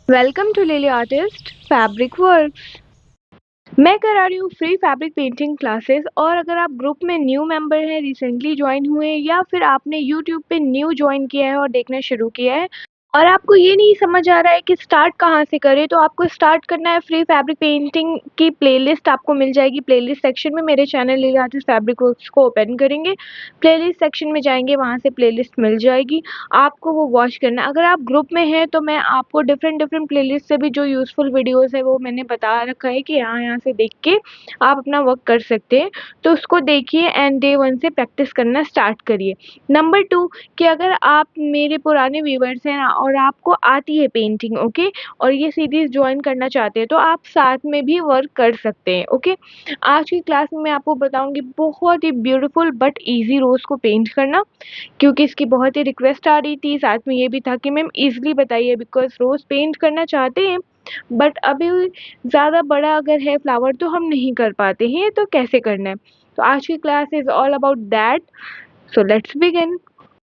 Welcome to Lily artist fabric work. मैं करा रही हूँ फ्री फैब्रिक पेंटिंग क्लासेस। और अगर आप ग्रुप में न्यू मेंबर हैं, रिसेंटली ज्वाइन हुए हैं, या फिर आपने यूट्यूब पे न्यू ज्वाइन किया है और देखना शुरू किया है और आपको ये नहीं समझ आ रहा है कि स्टार्ट कहाँ से करें, तो आपको स्टार्ट करना है फ्री फैब्रिक पेंटिंग की प्लेलिस्ट आपको मिल जाएगी। प्लेलिस्ट सेक्शन में मेरे channel lily artist fabric works को ओपन करेंगे, प्लेलिस्ट सेक्शन में जाएंगे, वहाँ से प्लेलिस्ट मिल जाएगी, आपको वो वॉच करना है। अगर आप ग्रुप में हैं तो मैं आपको डिफरेंट डिफरेंट प्लेलिस्ट से भी जो यूज़फुल वीडियोस है वो मैंने बता रखा है कि यहाँ से देख के आप अपना वर्क कर सकते हैं। तो उसको देखिए एंड डे 1 से प्रैक्टिस करना स्टार्ट करिए। नंबर 2 कि अगर आप मेरे पुराने व्यूवर्स हैं और आपको आती है पेंटिंग, ओके, और ये सीरीज़ ज्वाइन करना चाहते हैं, तो आप साथ में भी वर्क कर सकते हैं, ओके। आज की क्लास में मैं आपको बताऊंगी बहुत ही ब्यूटीफुल बट इजी रोज़ को पेंट करना, क्योंकि इसकी बहुत ही रिक्वेस्ट आ रही थी। साथ में ये भी था कि मैम ईज़िली बताइए, बिकॉज़ रोज़ पेंट करना चाहते हैं बट अभी ज़्यादा बड़ा अगर है फ्लावर तो हम नहीं कर पाते हैं, तो कैसे करना है। तो आज की class is all about that, so let's begin.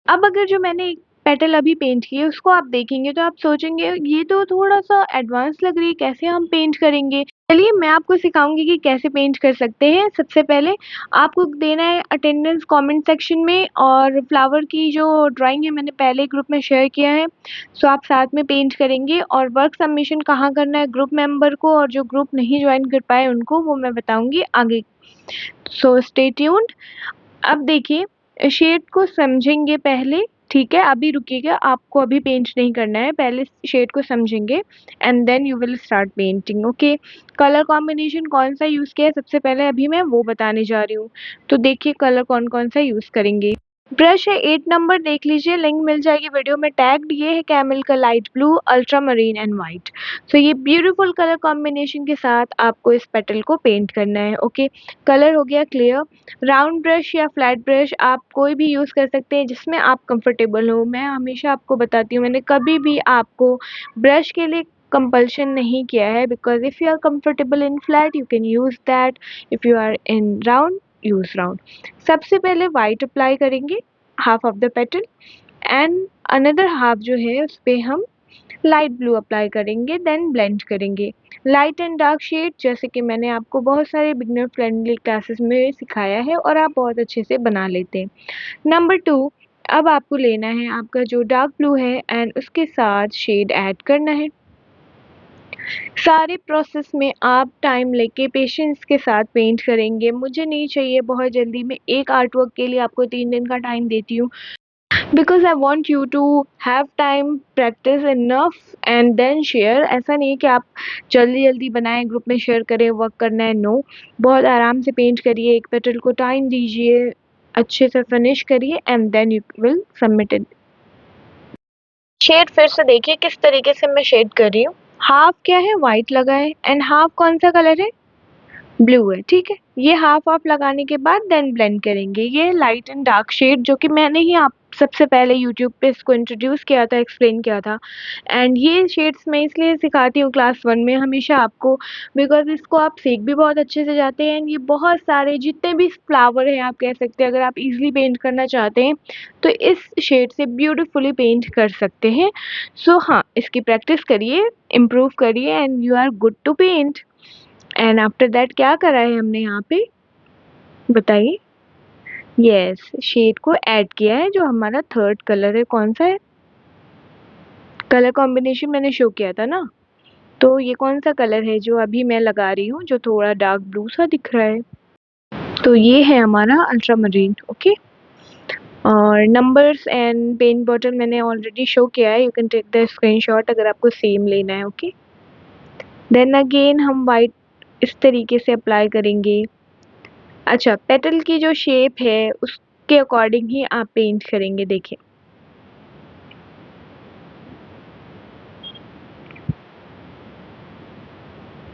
अब अगर जो मैंने एक पेटल अभी पेंट की है उसको आप देखेंगे तो आप सोचेंगे ये तो थोड़ा-सा एडवांस लग रही है, कैसे हम पेंट करेंगे? चलिए मैं आपको सिखाऊँगी कि कैसे पेंट कर सकते हैं। सबसे पहले आपको देना है अटेंडेंस कमेंट सेक्शन में, और फ्लावर की जो ड्राइंग है मैंने पहले ग्रुप में शेयर किया है, सो आप साथ में पेंट करेंगे। और वर्क सबमिशन कहाँ करना है ग्रुप मेंबर को, और जो ग्रुप नहीं ज्वाइन कर पाए उनको, वो मैं बताऊँगी आगे। So stay tuned. अब देखिए शेड को समझेंगे पहले, ठीक है, अभी रुकिएगा, आपको अभी पेंट नहीं करना है, पहले शेड को समझेंगे and then you will start painting, okay. Colour combination कौन सा यूज़ किया है सबसे पहले अभी मैं वो बताने जा रही हूँ। तो देखिए कलर कौन कौन सा यूज़ करेंगे। ब्रश है 8 नंबर, देख लीजिए, लिंक मिल जाएगी वीडियो में टैग्ड। ये है कैमल का light blue, ultramarine and white. So ये ब्यूटीफुल कलर कॉम्बिनेशन के साथ आपको इस पेटल को पेंट करना है, ओके। कलर हो गया क्लियर। राउंड ब्रश या फ्लैट ब्रश आप कोई भी यूज़ कर सकते हैं जिसमें आप कंफर्टेबल हो। मैं हमेशा आपको बताती हूँ, मैंने कभी भी आपको ब्रश के लिए कंपल्शन नहीं किया है, because if you are comfortable in flat you can use that, if you are in round use round. सबसे पहले वाइट अप्लाई करेंगे half of the petal, and another half जो है उस पे हम लाइट ब्लू अप्लाई करेंगे, देन ब्लेंड करेंगे। लाइट एंड डार्क शेड जैसे कि मैंने आपको बहुत सारे बिगनर फ्रेंडली क्लासेस में सिखाया है और आप बहुत अच्छे से बना लेते हैं। नंबर 2, अब आपको लेना है आपका जो डार्क ब्लू है एंड उसके साथ शेड ऐड करना है। सारे प्रोसेस में आप टाइम लेके पेशेंस के साथ पेंट करेंगे। मुझे नहीं चाहिए बहुत जल्दी, मैं एक आर्ट वर्क के लिए आपको 3 दिन का टाइम देती हूँ, because I want you to have time, practice enough and then share. ऐसा नहीं है कि आप जल्दी जल्दी बनाएं ग्रुप में शेयर करें, वर्क करना है, नो। बहुत आराम से पेंट करिए, एक पेटल को टाइम दीजिए, अच्छे से फिनिश करिए and then you will submit it. Shade फिर से देखिए किस तरीके से मैं शेड कर रही हूँ। हाफ क्या है, वाइट लगा है, एंड हाफ कौन सा कलर है, ब्लू है, ठीक है। ये हाफ ऑफ लगाने के बाद देन ब्लेंड करेंगे। ये लाइट एंड डार्क शेड जो कि मैंने ही आप सबसे पहले यूट्यूब पे इसको इंट्रोड्यूस किया था, एक्सप्लेन किया था, एंड ये शेड्स मैं इसलिए सिखाती हूँ क्लास 1 में हमेशा आपको, बिकॉज इसको आप सीख भी बहुत अच्छे से जाते हैं। एंड ये बहुत सारे जितने भी फ्लावर हैं आप कह सकते हैं, अगर आप इजीली पेंट करना चाहते हैं तो इस शेड से ब्यूटीफुली पेंट कर सकते हैं। सो हाँ, इसकी प्रैक्टिस करिए, इम्प्रूव करिए and you are good to paint. And after that क्या करा है हमने यहाँ पे, बताइए। यस, शेड को ऐड किया है, जो हमारा थर्ड कलर है। कौन सा है, कलर कॉम्बिनेशन मैंने शो किया था ना, तो ये कौन सा कलर है जो अभी मैं लगा रही हूँ, जो थोड़ा डार्क ब्लू सा दिख रहा है, तो ये है हमारा अल्ट्रा मरीन, ओके। और नंबर्स एंड पेंट बॉटल मैंने ऑलरेडी शो किया है, you can take the screenshot अगर आपको सेम लेना है, ओके। देन अगेन हम वाइट इस तरीके से अप्लाई करेंगे। अच्छा, पेटल की जो शेप है उसके अकॉर्डिंग ही आप पेंट करेंगे, देखिए।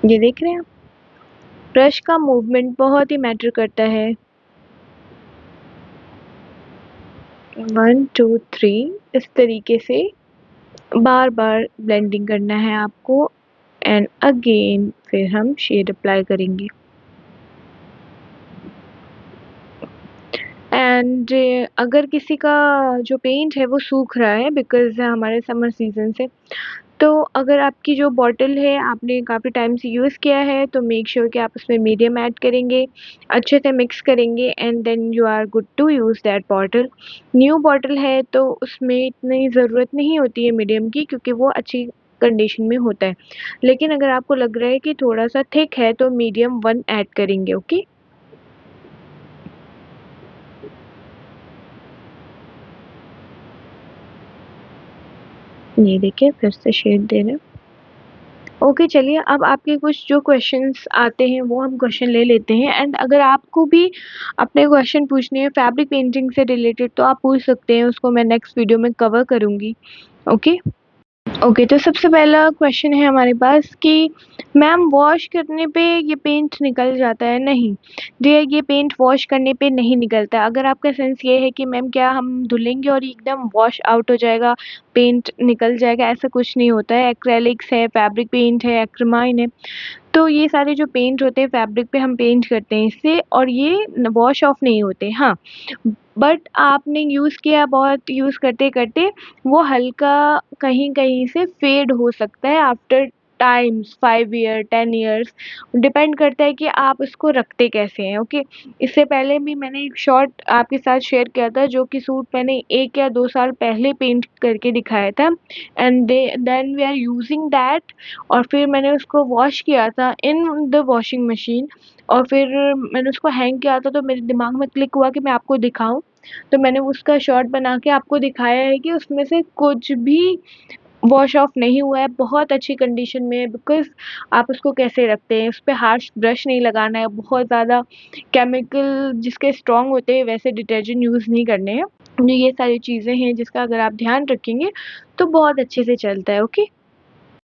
ये देख रहे हैं आप, ब्रश का मूवमेंट बहुत ही मैटर करता है। 1 2 3 इस तरीके से बार बार ब्लेंडिंग करना है आपको, एंड अगेन फिर हम शेड अप्लाई करेंगे। एंड अगर किसी का जो पेंट है वो सूख रहा है बिकॉज हमारे समर सीजन से, तो अगर आपकी जो बॉटल है आपने काफ़ी टाइम से यूज़ किया है तो मेक श्योर कि आप उसमें मीडियम ऐड करेंगे, अच्छे से मिक्स करेंगे and then you are good to use that bottle. New bottle है तो उसमें इतनी ज़रूरत नहीं होती है मीडियम की, क्योंकि वो अच्छी कंडीशन में होता है। लेकिन अगर आपको लग रहा है कि थोड़ा-सा थिक है तो मीडियम 1 ऐड करेंगे, ओके? ये देखिए फिर से शेड दे रहे हैं। ओके, चलिए अब आपके कुछ जो क्वेश्चंस आते हैं वो हम क्वेश्चन ले लेते हैं एंड अगर आपको भी अपने क्वेश्चन पूछने हैं फैब्रिक पेंटिंग से रिलेटेड तो आप पूछ सकते हैं, उसको मैं नेक्स्ट वीडियो में कवर करूँगी। ओके? ओके, तो सबसे पहला क्वेश्चन है हमारे पास कि मैम वॉश करने पे ये पेंट निकल जाता है? नहीं, डियर ये पेंट वॉश करने पे नहीं निकलता है। अगर आपका सेंस ये है कि मैम क्या हम धुलेंगे और एकदम वॉश आउट हो जाएगा, पेंट निकल जाएगा, ऐसा कुछ नहीं होता है। एक्रेलिक्स है, फैब्रिक पेंट है, एक्रिमाइन है, तो ये सारे जो पेंट होते हैं फैब्रिक पे हम पेंट करते हैं इससे और ये वॉश ऑफ नहीं होते। हाँ, बट आपने यूज़ किया, बहुत यूज़ करते-करते वो हल्का कहीं-कहीं से फेड हो सकता है after times 5 year, 10 years, depend करता है कि आप उसको रखते कैसे हैं, ओके? इससे पहले भी मैंने एक शॉट आपके साथ शेयर किया था जो कि सूट मैंने 1 या 2 साल पहले पेंट करके दिखाया था and then we are using that और फिर मैंने उसको वॉश किया था इन द वॉशिंग मशीन और फिर मैंने उसको हैंग किया था, तो मेरे दिमाग में क्लिक हुआ कि मैं आपको दिखाऊँ। तो मैंने उसका शॉट बना के आपको दिखाया है कि उसमें से कुछ भी वॉश ऑफ नहीं हुआ है, बहुत अच्छी कंडीशन में है बिकॉज़ आप उसको कैसे रखते हैं, उसपे हार्श ब्रश नहीं लगाना है, बहुत ज़्यादा केमिकल जिसके स्ट्रॉन्ग होते हैं वैसे डिटर्जेंट यूज़ नहीं करने हैं। ये सारी चीज़ें हैं जिसका अगर आप ध्यान रखेंगे तो बहुत अच्छे से चलता है, ओके?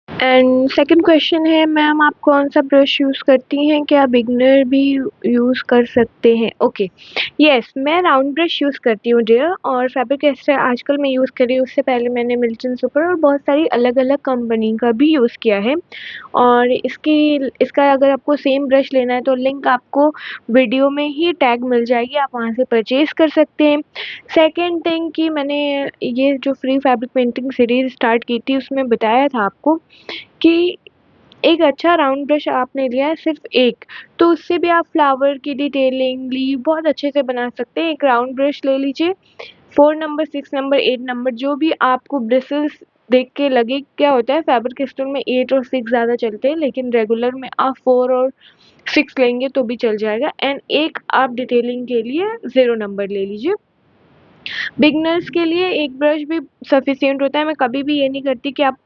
एंड सेकंड क्वेश्चन है मैम आप कौन-सा ब्रश यूज़ करती हैं? क्या बिगिनर भी यूज़ कर सकते हैं? ओके, येस मैं राउंड ब्रश यूज़ करती हूँ डियर और फैब्रिक कैस्टर आजकल मैं यूज़ कर रही हूँ, उससे पहले मैंने मिल्टन सुपर और बहुत सारी अलग-अलग कंपनी का भी यूज़ किया है। और इसका अगर आपको सेम ब्रश लेना है तो लिंक आपको वीडियो में ही टैग मिल जाएगी, आप वहाँ से परचेज़ कर सकते हैं। सेकंड थिंग कि मैंने ये जो free fabric painting series start की थी उसमें बताया था आपको कि एक अच्छा राउंड ब्रश आपने लिया है सिर्फ़ एक, तो उससे भी आप फ्लावर की डिटेलिंग, लीफ बहुत अच्छे से बना सकते हैं। एक राउंड ब्रश ले लीजिए, 4 नंबर, 6 नंबर, 8 नंबर जो भी आपको ब्रिसल्स देख के लगे, क्या होता है फैब्रिक क्रिस्टल में 8 और 6 ज़्यादा चलते हैं, लेकिन रेगुलर में आप 4 और 6 लेंगे तो भी चल जाएगा एंड एक आप डिटेलिंग के लिए 0 नंबर ले लीजिए। बिगिनर्स के लिए एक ब्रश भी सफिशिएंट होता है। मैं कभी भी ये नहीं करती कि आप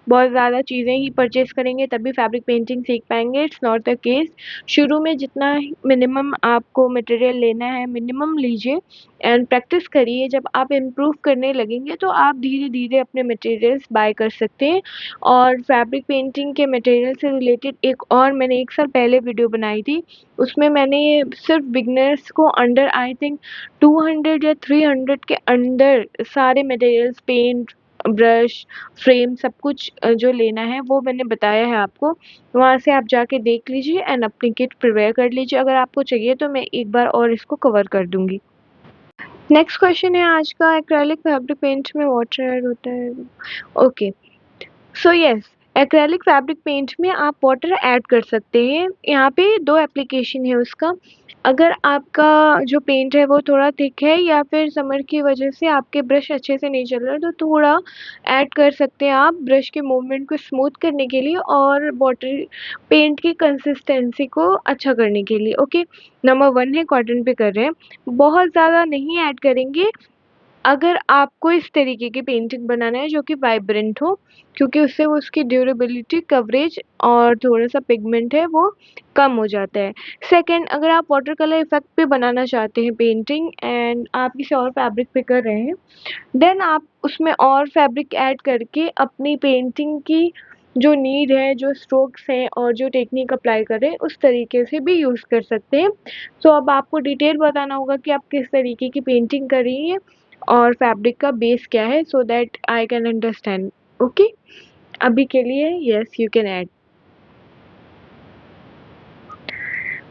बहुत ज़्यादा चीज़ें ही परचेज़ करेंगे तभी फैब्रिक पेंटिंग सीख पाएँगे, इट्स नॉट द केस। शुरू में जितना मिनिमम आपको मटेरियल लेना है, मिनिमम लीजिए एंड प्रैक्टिस करिए। जब आप इम्प्रूव करने लगेंगे तो आप धीरे-धीरे अपने मटेरियल्स बाय कर सकते हैं। और फैब्रिक पेंटिंग के मटेरियल से रिलेटेड एक और मैंने 1 साल पहले वीडियो बनाई थी, उसमें मैंने सिर्फ बिगिनर्स को अंडर आई थिंक 200 या 300 के अंदर सारे मटेरियल्स पेंट, ब्रश, फ्रेम सब कुछ जो लेना है वो मैंने बताया है आपको। वहाँ से आप जाके देख लीजिए एंड अपनी किट प्रिपेयर कर लीजिए। अगर आपको चाहिए तो मैं एक बार और इसको कवर कर दूँगी। नेक्स्ट क्वेश्चन है आज का, एक्रेलिक फैब्रिक पेंट में वाटर ऐड होता है? Okay. So yes, acrylic fabric paint में आप वाटर ऐड कर सकते हैं। यहाँ पे 2 एप्लीकेशन है उसका। अगर आपका जो पेंट है वो थोड़ा थिक है या फिर समर की वजह से आपके ब्रश अच्छे से नहीं चल रहा तो थोड़ा ऐड कर सकते हैं आप ब्रश के मूवमेंट को स्मूथ करने के लिए और वाटर पेंट की कंसिस्टेंसी को अच्छा करने के लिए, ओके। नंबर 1 है कॉटन पे कर रहे हैं। बहुत ज़्यादा नहीं ऐड करेंगे अगर आपको इस तरीके की पेंटिंग बनाना है जो कि वाइब्रेंट हो, क्योंकि उससे वो उसकी ड्यूरेबिलिटी, कवरेज और थोड़ा-सा पिगमेंट है वो कम हो जाता है। सेकंड, अगर आप वाटर कलर इफ़ेक्ट पे बनाना चाहते हैं पेंटिंग एंड आप किसी और फैब्रिक पे कर रहे हैं, देन आप उसमें और फैब्रिक ऐड करके अपनी पेंटिंग की जो नीड है, जो स्ट्रोक्स हैं और जो टेक्नीक अप्लाई कर रहे हैं, उस तरीके से भी यूज़ कर सकते हैं। सो अब आपको डिटेल बताना होगा कि आप किस तरीके की पेंटिंग कर रही हैं और फैब्रिक का बेस क्या है so that I can understand, okay? अभी के लिए yes you can add.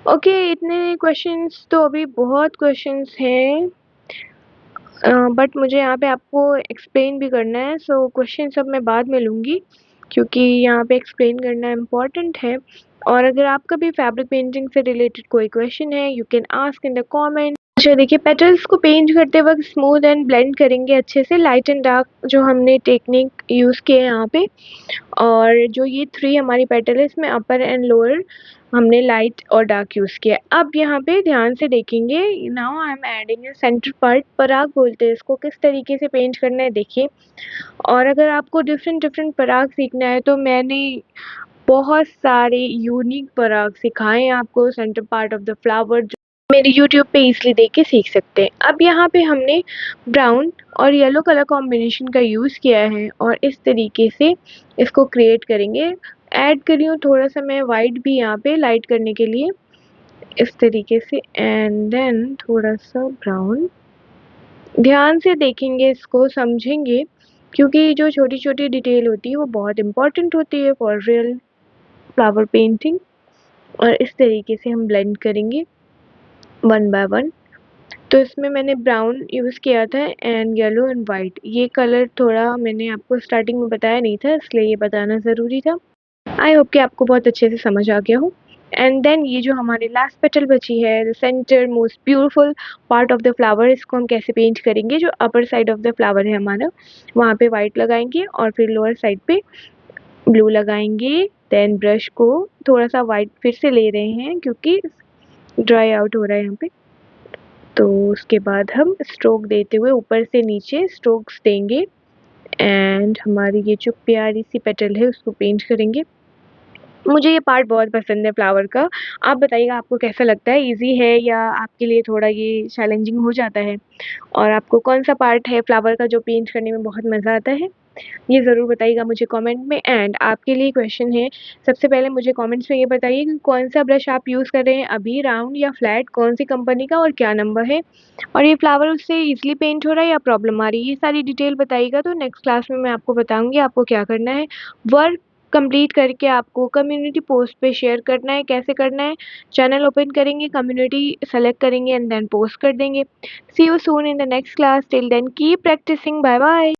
Okay, इतने क्वेश्चंस तो अभी बहुत क्वेश्चंस हैं बट मुझे यहाँ पे आपको एक्सप्लेन भी करना है, सो क्वेश्चन सब मैं बाद में लूँगी। क्योंकि यहाँ पे एक्सप्लेन करना इम्पोर्टेंट है। और अगर आपका भी फैब्रिक पेंटिंग से रिलेटेड कोई क्वेश्चन है, you can ask in the comment. अच्छा देखिए, पेटल्स को पेंट करते वक्त स्मूथ एंड ब्लेंड करेंगे अच्छे से, लाइट एंड डार्क जो हमने टेक्निक यूज़ किए हैं यहाँ पे। और जो ये 3 हमारी पेटल है, इसमें अपर एंड लोअर हमने लाइट और डार्क यूज़ किया है। अब यहाँ पे ध्यान से देखेंगे, now I am adding a centre part, पराग बोलते हैं इसको, किस तरीके से पेंट करना है देखिए। और अगर आपको डिफरेंट पराग सीखना है तो मैंने बहुत सारे यूनिक पराग सिखाए हैं आपको, centre part of the flower, जो मेरे यूट्यूब पे इजीली देख के सीख सकते हैं। अब यहाँ पे हमने ब्राउन और येलो कलर कॉम्बिनेशन का यूज़ किया है और इस तरीके से इसको क्रिएट करेंगे। ऐड करी हूँ थोड़ा सा मैं वाइट भी यहाँ पे लाइट करने के लिए, इस तरीके से, एंड देन थोड़ा सा ब्राउन। ध्यान से देखेंगे, इसको समझेंगे, क्योंकि जो छोटी-छोटी डिटेल होती है वो बहुत इम्पोर्टेंट होती है फॉर रियल फ्लावर पेंटिंग। और इस तरीके से हम ब्लेंड करेंगे वन बाय वन। तो इसमें मैंने ब्राउन यूज़ किया था एंड येलो एंड वाइट। ये कलर थोड़ा मैंने आपको स्टार्टिंग में बताया नहीं था, इसलिए ये बताना ज़रूरी था। आई होप कि आपको बहुत अच्छे से समझ आ गया हो। एंड देन ये जो हमारी लास्ट पेटल बची है, the centre most beautiful part of the flower, इसको हम कैसे पेंट करेंगे। जो upper side of the flower है हमारा, वहाँ पे वाइट लगाएंगे और फिर लोअर साइड पे ब्लू लगाएंगे। देन ब्रश को थोड़ा सा वाइट फिर से ले रहे हैं क्योंकि ड्राई आउट हो रहा है यहाँ पे। तो उसके बाद हम स्ट्रोक देते हुए ऊपर से नीचे स्ट्रोक्स देंगे एंड हमारी ये जो प्यारी सी पेटल है उसको पेंट करेंगे। मुझे ये पार्ट बहुत पसंद है फ्लावर का। आप बताइएगा आपको कैसा लगता है, ईज़ी है या आपके लिए थोड़ा ये चैलेंजिंग हो जाता है? और आपको कौन-सा पार्ट है फ्लावर का जो पेंट करने में बहुत मज़ा आता है? ये ज़रूर बताइएगा मुझे कमेंट में। एंड आपके लिए क्वेश्चन है, सबसे पहले मुझे कमेंट्स में ये बताइए कि कौन-सा ब्रश आप यूज़ कर रहे हैं अभी, राउंड या फ्लैट, कौन-सी कंपनी का और क्या नंबर है? और ये फ्लावर उससे ईज़िली पेंट हो रहा है या प्रॉब्लम आ रही है? ये सारी डिटेल बताइएगा तो नेक्स्ट क्लास में मैं आपको बताऊँगी आपको क्या करना है। वर्क कंप्लीट करके आपको कम्युनिटी पोस्ट पे शेयर करना है। कैसे करना है? चैनल ओपन करेंगे, कम्युनिटी सेलेक्ट करेंगे एंड देन पोस्ट कर देंगे। See you soon in the next class, till then keep practising, bye bye.